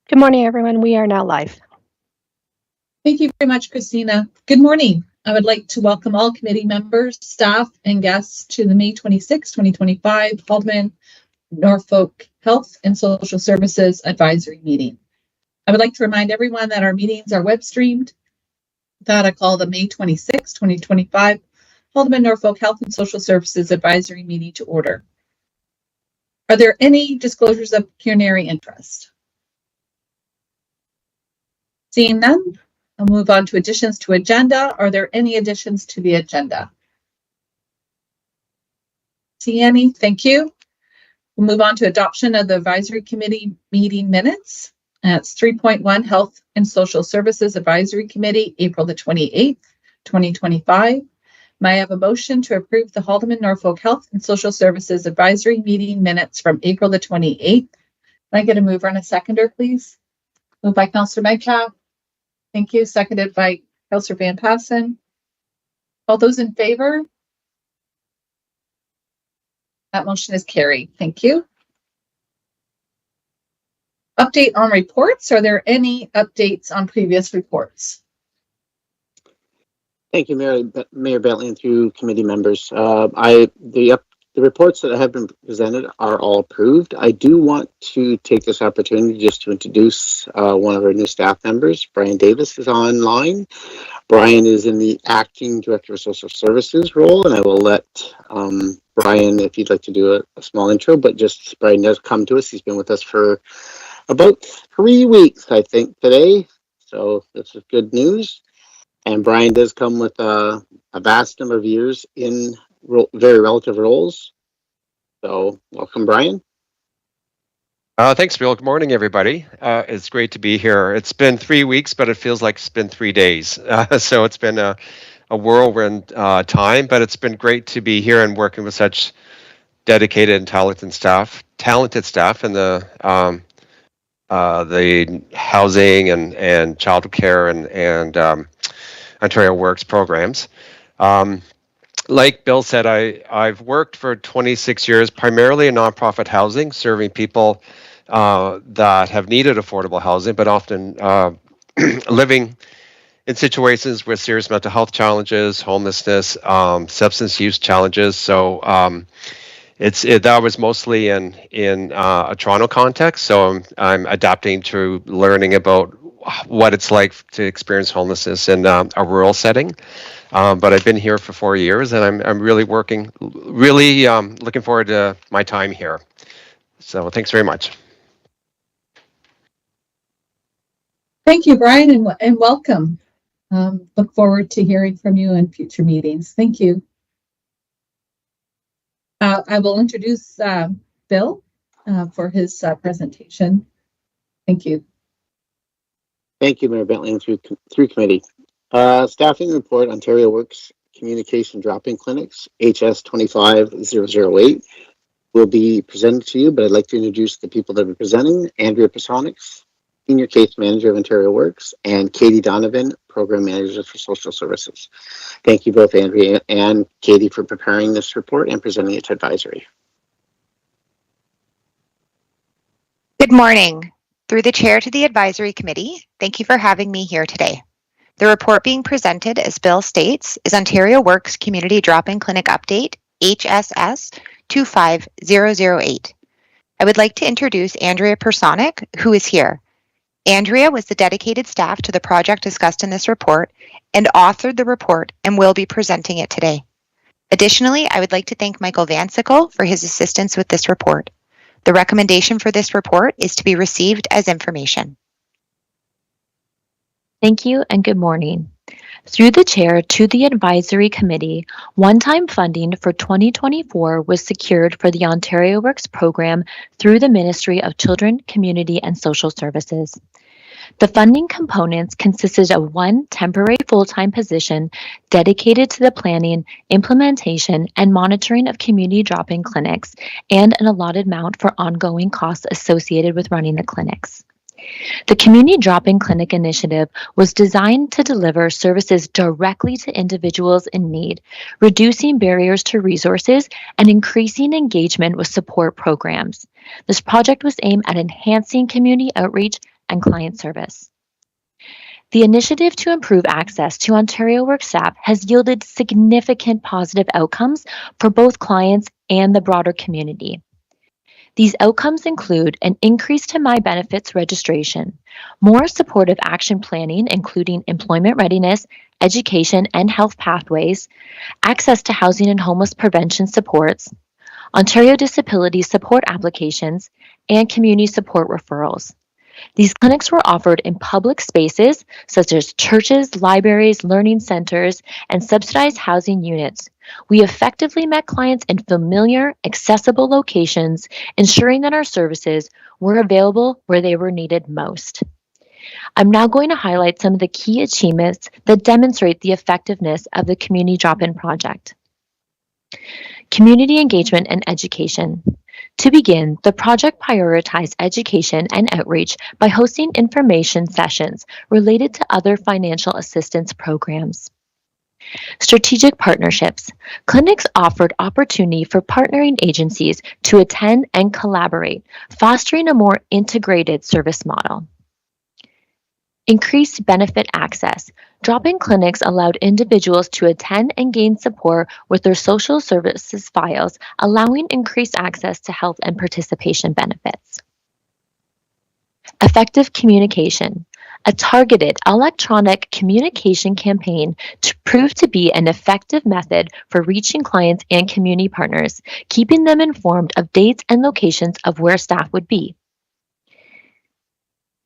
Good morning, everyone. We are now live. Thank you very much, Christina. Good morning. I would like to welcome all committee members, staff, and guests to the May 26, 2025 Haldeman Norfolk Health and Social Services Advisory Meeting. I would like to remind everyone that our meetings are web streamed. That I call the May 26, 2025 Haldeman Norfolk Health and Social Services Advisory Meeting to order. Are there any disclosures of pecuniary interest? Seeing none, I'll move on to additions to agenda. Are there any additions to the agenda? See any? Thank you. We'll move on to adoption of the advisory committee meeting minutes. That's 3.1 Health and Social Services Advisory Committee, April the 28th, 2025. May I have a motion to approve the Haldeman Norfolk Health and Social Services Advisory Meeting minutes from April the 28th? Can I get a mover and a seconder, please? Moved by Councillor Metcalf. Thank you. Seconded by Councillor Van Passen. All those in favor? That motion is carried. Thank you. Update on reports. Are there any updates on previous reports? Thank you, Mayor Bentley, and through committee members. The reports that have been presented are all approved. I do want to take this opportunity just to introduce one of our new staff members. Brian Davis is online. Brian is in the Acting Director of Social Services role, and I will let Brian, if you'd like to do a small intro, but just Brian does come to us. He's been with us for about 3 weeks, I think, today. So this is good news. And Brian does come with a vast number of years in very relative roles. So welcome, Brian. Thanks, Bill. Good morning, everybody. It's great to be here. It's been 3 weeks, but it feels like it's been 3 days. So it's been a whirlwind time, but it's been great to be here and working with such dedicated and talented staff in the housing and childcare and Ontario Works programs. Like Bill said, I've worked for 26 years, primarily in nonprofit housing, serving people that have needed affordable housing, but often living in situations with serious mental health challenges, homelessness, substance use challenges. So that was mostly in a Toronto context. So I'm adapting to learning about what it's like to experience homelessness in a rural setting. But I've been here for 4 years, and I'm really looking forward to my time here. So thanks very much. Thank you, Brian, and welcome. Look forward to hearing from you in future meetings. Thank you. I will introduce Bill for his presentation. Thank you. Thank you, Mayor Bentley, and through committee. Staffing report, Ontario Works Communication Drop-in Clinics, HS 25008, will be presented to you, but I'd like to introduce the people that are presenting. Andrea Pasonics, Senior Case Manager of Ontario Works, and Katie Donovan, Program Manager for Social Services. Thank you both, Andrea and Katie, for preparing this report and presenting it to advisory. Good morning. Through the chair to the advisory committee, thank you for having me here today. The report being presented, as Bill states, is Ontario Works Community Drop-in Clinic Update, HSS 25008. I would like to introduce Andrea Personic, who is here. Andrea was the dedicated staff to the project discussed in this report and authored the report and will be presenting it today. Additionally, I would like to thank Michael Vansickle for his assistance with this report. The recommendation for this report is to be received as information. Thank you and good morning. Through the chair to the advisory committee, one-time funding for 2024 was secured for the Ontario Works program through the Ministry of Children, Community and Social Services. The funding components consisted of one temporary full-time position dedicated to the planning, implementation, and monitoring of community drop-in clinics, and an allotted amount for ongoing costs associated with running the clinics. The Community Drop-in Clinic initiative was designed to deliver services directly to individuals in need, reducing barriers to resources and increasing engagement with support programs. This project was aimed at enhancing community outreach and client service. The initiative to improve access to Ontario Work staff has yielded significant positive outcomes for both clients and the broader community. These outcomes include an increase to My Benefits registration, more supportive action planning, including employment readiness, education and health pathways, access to housing and homeless prevention supports, Ontario disability support applications, and community support referrals. These clinics were offered in public spaces such as churches, libraries, learning centers, and subsidized housing units. We effectively met clients in familiar, accessible locations, ensuring that our services were available where they were needed most. I'm now going to highlight some of the key achievements that demonstrate the effectiveness of the Community Drop-In Project. Community engagement and education. To begin, the project prioritized education and outreach by hosting information sessions related to other financial assistance programs. Strategic partnerships. Clinics offered opportunity for partnering agencies to attend and collaborate, fostering a more integrated service model. Increased benefit access. Drop-in clinics allowed individuals to attend and gain support with their social services files, allowing increased access to health and participation benefits. Effective communication. A targeted electronic communication campaign proved to be an effective method for reaching clients and community partners, keeping them informed of dates and locations of where staff would be.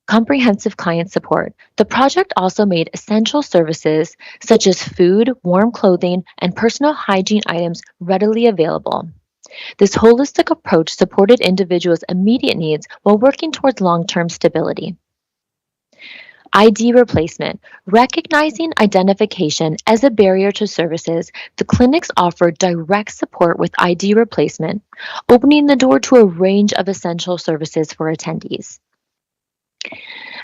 Comprehensive client support. The project also made essential services such as food, warm clothing, and personal hygiene items readily available. This holistic approach supported individuals' immediate needs while working towards long-term stability. ID replacement. Recognizing identification as a barrier to services, the clinics offered direct support with ID replacement, opening the door to a range of essential services for attendees.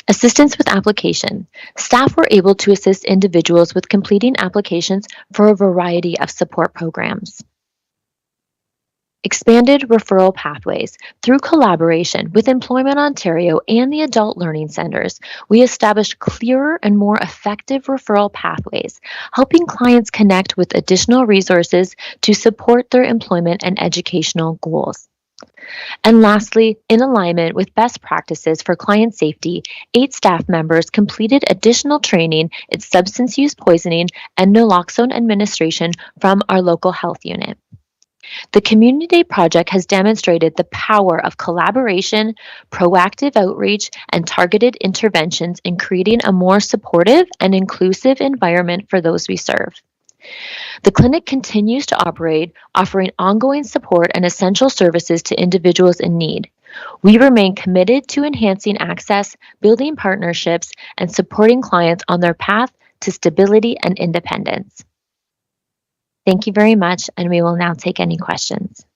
Assistance with application. Staff were able to assist individuals with completing applications for a variety of support programs. Expanded referral pathways. Through collaboration with Employment Ontario and the Adult Learning Centres, we established clearer and more effective referral pathways, helping clients connect with additional resources to support their employment and educational goals. And lastly, in alignment with best practices for client safety, 8 staff members completed additional training in substance use poisoning and naloxone administration from our local health unit. The Community Day project has demonstrated the power of collaboration, proactive outreach, and targeted interventions in creating a more supportive and inclusive environment for those we serve. The clinic continues to operate, offering ongoing support and essential services to individuals in need. We remain committed to enhancing access, building partnerships, and supporting clients on their path to stability and independence. Thank you very much, and we will now take any questions.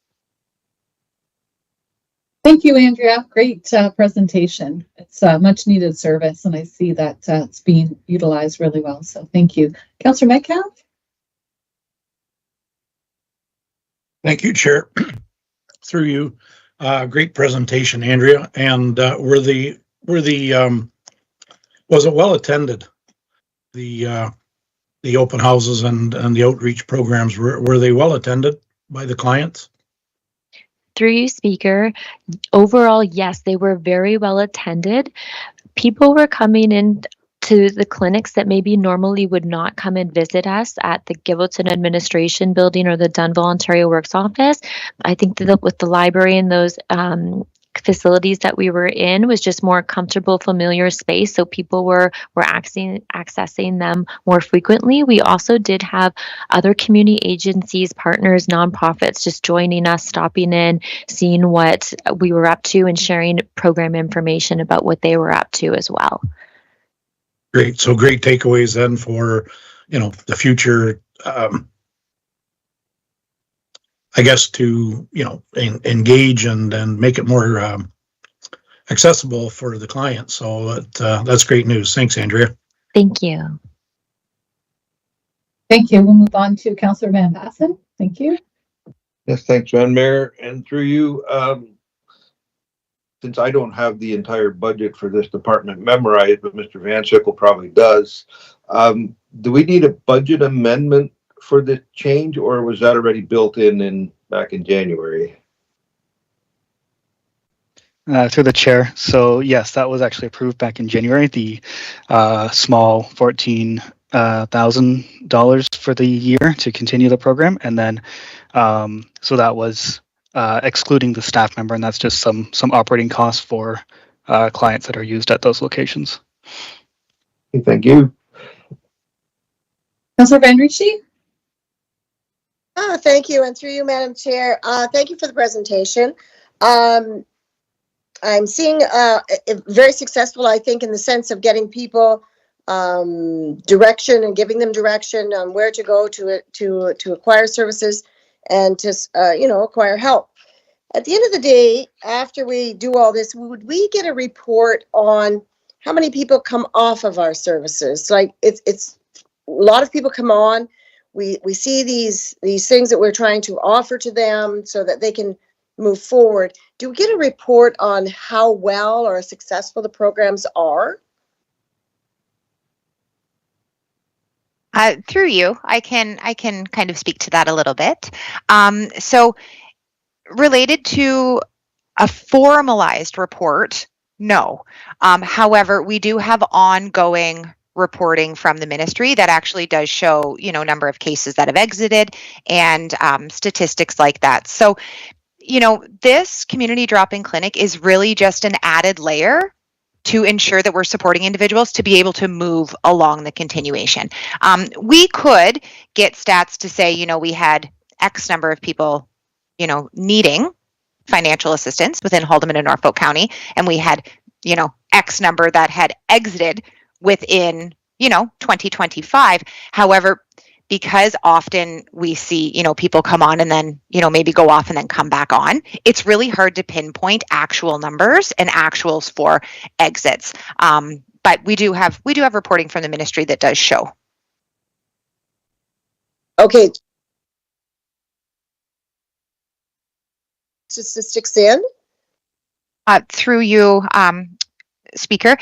Thank you, Andrea. Great presentation. It's a much needed service, and I see that it's being utilized really well. So thank you. Councillor Metcalf? Thank you, Chair. Through you, great presentation, Andrea. And was it well attended? The open houses and the outreach programs, were they well attended by the clients? Through you, Speaker, overall, yes, they were very well attended. People were coming in to the clinics that maybe normally would not come and visit us at the Gibbleton Administration Building or the Dunville Ontario Works office. I think that with the library and those facilities that we were in was just more comfortable, familiar space, so people were accessing them more frequently. We also did have other community agencies, partners, nonprofits just joining us, stopping in, seeing what we were up to, and sharing program information about what they were up to as well. Great. So great takeaways then for, the future, I guess, to, engage and make it more accessible for the client. So that's great news. Thanks, Andrea. Thank you. Thank you. We'll move on to Councillor Van Bassen. Thank you. Yes, thanks, Madam Mayor. And through you, since I don't have the entire budget for this department memorized, but Mr. Van Sickle probably does, do we need a budget amendment for this change, or was that already built in back in January? Through the chair. So yes, that was actually approved back in January. The small $14,000 for the year to continue the program, and then so that was excluding the staff member, and that's just some operating costs for clients that are used at those locations. Thank you. Councillor Van Rietschie? Thank you, and through you, Madam Chair, thank you for the presentation. I'm seeing very successful, I think, in the sense of getting people direction and giving them direction on where to go to acquire services and to acquire help. At the end of the day, after we do all this, would we get a report on how many people come off of our services? Like it's a lot of people come on. We see these things that we're trying to offer to them so that they can move forward. Do we get a report on how well or successful the programs are? Through you, I can kind of speak to that a little bit. So related to a formalized report, no. However, we do have ongoing reporting from the ministry that actually does show, number of cases that have exited and statistics like that. So this community drop-in clinic is really just an added layer to ensure that we're supporting individuals to be able to move along the continuation. We could get stats to say, we had X number of people, needing financial assistance within Haldimand and Norfolk County, and we had, X number that had exited within, 2025. However, because often we see, people come on and then, maybe go off and then come back on, it's really hard to pinpoint actual numbers and actuals for exits. But we do have reporting from the ministry that does show. Okay. Statistics in? Through you, Speaker.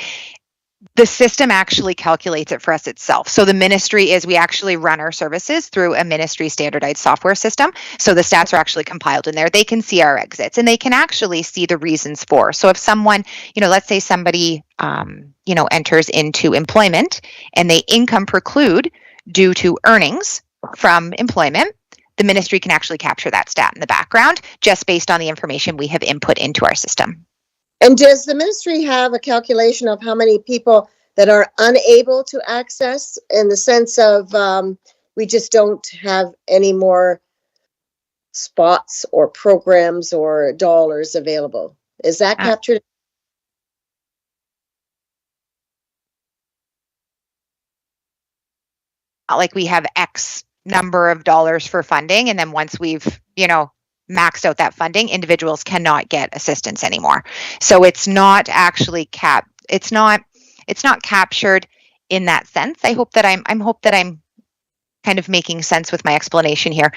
The system actually calculates it for us itself. So the ministry we actually run our services through a ministry standardized software system. So the stats are actually compiled in there. They can see our exits and they can actually see the reasons for. So if someone, let's say somebody, enters into employment and they income preclude due to earnings from employment, the ministry can actually capture that stat in the background just based on the information we have input into our system. And does the ministry have a calculation of how many people that are unable to access, in the sense of we just don't have any more spots or programs or dollars available? Is that captured? Like we have X number of dollars for funding, and then once we've, maxed out that funding, individuals cannot get assistance anymore. So it's not actually it's not captured in that sense. I hope that I'm kind of making sense with my explanation here.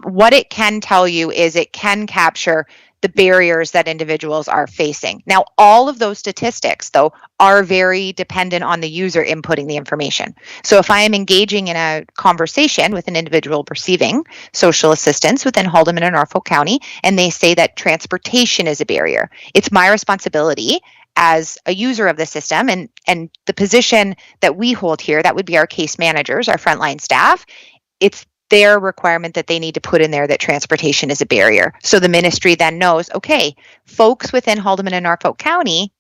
What it can tell you is it can capture the barriers that individuals are facing. Now, all of those statistics, though, are very dependent on the user inputting the information. So if I am engaging in a conversation with an individual receiving social assistance within Haldimand and Norfolk County, and they say that transportation is a barrier, it's my responsibility as a user of the system and the position that we hold here, that would be our case managers, our frontline staff, it's their requirement that they need to put in there that transportation is a barrier. So the ministry then knows, okay, folks within Haldimand and Norfolk County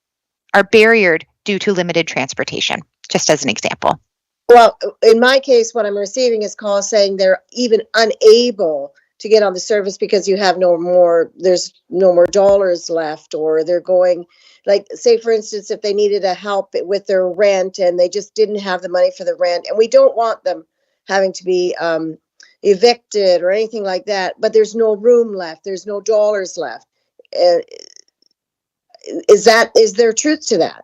are barriered due to limited transportation, just as an example. Well, in my case, what I'm receiving is calls saying they're even unable to get on the service because there's no more dollars left, or they're going, like, say, for instance, if they needed a help with their rent and they just didn't have the money for the rent, and we don't want them having to be evicted or anything like that, but there's no room left, there's no dollars left. Is there truth to that?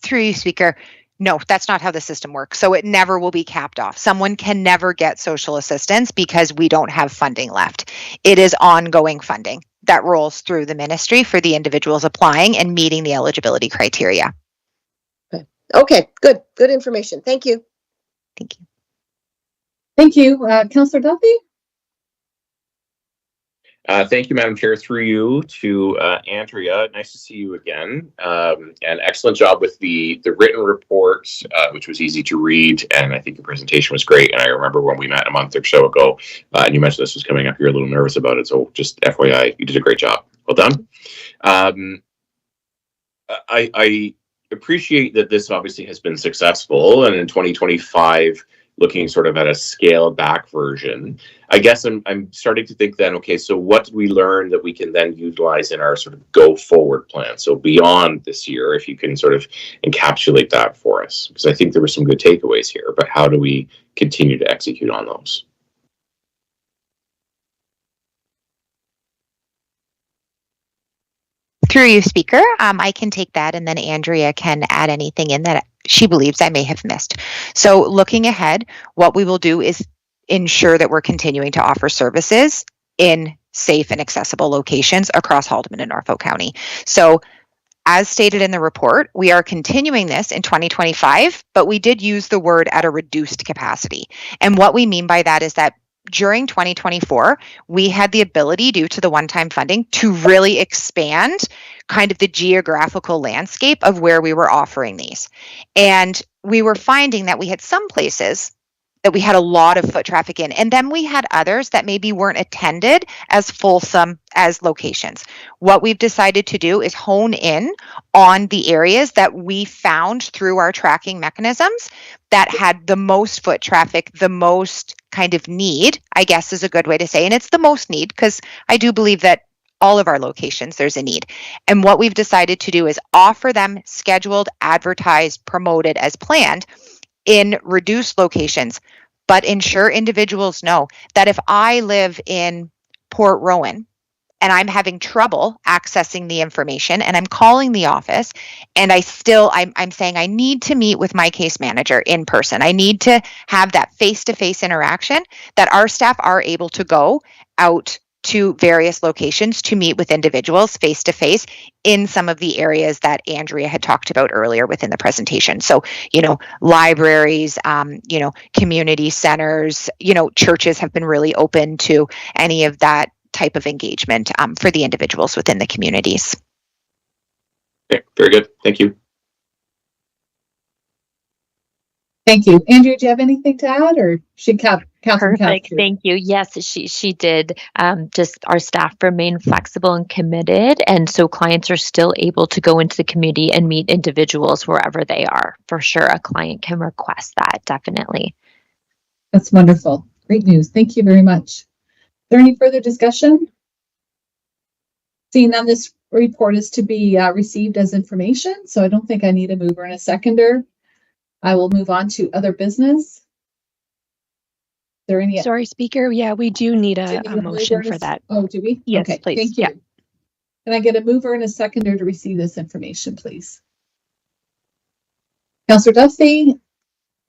Through you, Speaker, no, that's not how the system works. So it never will be capped off. Someone can never get social assistance because we don't have funding left. It is ongoing funding. that rolls through the ministry for the individuals applying and meeting the eligibility criteria. Okay, good information. Thank you. Thank you. Thank you. Councillor Duffy? Thank you, Madam Chair. Through you to Andrea. Nice to see you again. And excellent job with the written report, which was easy to read. And I think your presentation was great. And I remember when we met a month or so ago, and you mentioned this was coming up, you're a little nervous about it. So just FYI, you did a great job. Well done. I appreciate that this obviously has been successful. And in 2025, looking sort of at a scaled back version, I guess I'm starting to think then, okay, so what did we learn that we can then utilize in our sort of go forward plan? So beyond this year, if you can sort of encapsulate that for us, because I think there were some good takeaways here, but how do we continue to execute on those? Through you, Speaker, I can take that, and then Andrea can add anything in that she believes I may have missed. So looking ahead, what we will do is ensure that we're continuing to offer services in safe and accessible locations across Haldeman and Norfolk County. So as stated in the report, we are continuing this in 2025, but we did use the word at a reduced capacity. And what we mean by that is that during 2024, we had the ability, due to the one-time funding, to really expand kind of the geographical landscape of where we were offering these. And we were finding that we had some places that we had a lot of foot traffic in, and then we had others that maybe weren't attended as fulsome as locations. What we've decided to do is hone in on the areas that we found through our tracking mechanisms that had the most foot traffic, the most kind of need, I guess is a good way to say, and it's the most need because I do believe that all of our locations, there's a need. And what we've decided to do is offer them scheduled, advertised, promoted as planned in reduced locations, but ensure individuals know that if I live in Port Rowan and I'm having trouble accessing the information and I'm calling the office and I'm saying I need to meet with my case manager in person. I need to have that face-to-face interaction, that our staff are able to go out to various locations to meet with individuals face-to-face in some of the areas that Andrea had talked about earlier within the presentation. So, libraries, community centers, churches have been really open to any of that type of engagement for the individuals within the communities. Okay, very good. Thank you. Thank you. Andrea, do you have anything to add, or should Councilor Perfect. Thank you. Yes, she did. Just our staff remain flexible and committed, and so clients are still able to go into the community and meet individuals wherever they are. For sure, a client can request that, definitely. That's wonderful. Great news. Thank you very much. Is there any further discussion? Seeing none, this report is to be received as information, so I don't think I need a mover and a seconder. I will move on to other business. Is there any? Sorry, Speaker. Yeah, we do need a motion for that. Oh, do we? Yes, okay, please. Thank you. Yeah. Can I get a mover and a seconder to receive this information, please? Councillor Duffy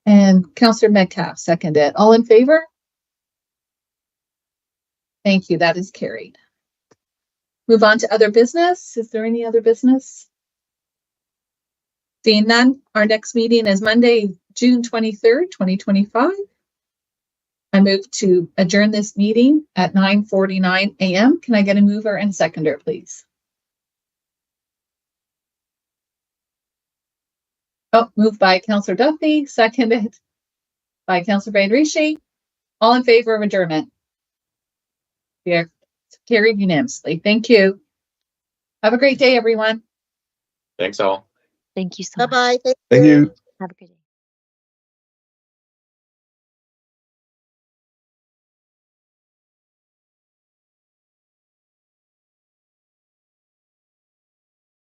and Councillor Metcalf seconded. All in favor? Thank you. That is carried. Move on to other business. Is there any other business? Seeing none, our next meeting is Monday, June 23rd, 2025. I move to adjourn this meeting at 9:49 a.m. Can I get a mover and seconder, please? Oh, moved by Councillor Duffy, seconded by Councillor Van Riesche. All in favor of adjournment? Yeah, carried unanimously. Thank you. Have a great day, everyone. Thanks all. Thank you so much. Bye-bye. Thank you. Have a good day.